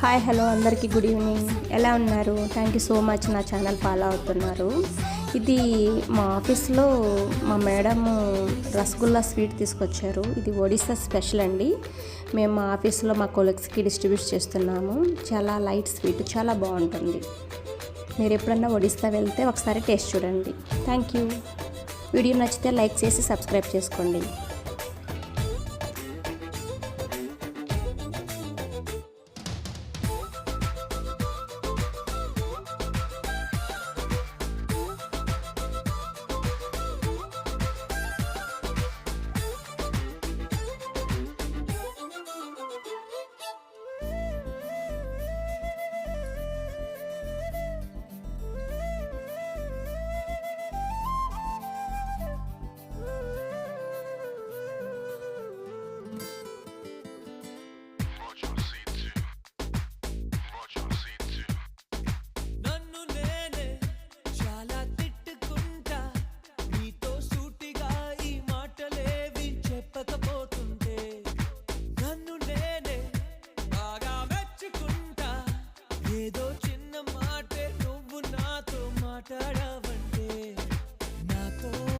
Hi hello అందరికీ good evening. ఎలా ఉన్నారు? థ్యాంక్ యూ సో మచ్ నా ఛానల్ ఫాలో అవుతున్నారు. ఇది మా ఆఫీస్లో మా మేడం రసగుల్లా స్వీట్ తీసుకొచ్చారు. ఇది ఒడిస్సా స్పెషల్ అండి. మేము మా ఆఫీస్లో మా కొలీగ్స్కి డిస్ట్రిబ్యూట్ చేస్తున్నాము. చాలా లైట్ స్వీట్, చాలా బాగుంటుంది. మీరు ఎప్పుడన్నా ఒడిస్సా వెళ్తే ఒకసారి టేస్ట్ చూడండి. Thank you. వీడియో నచ్చితే లైక్ చేసి సబ్స్క్రైబ్ చేసుకోండి. ఏదో చిన్న మాటే నువ్వు నాతో మాట్లాడ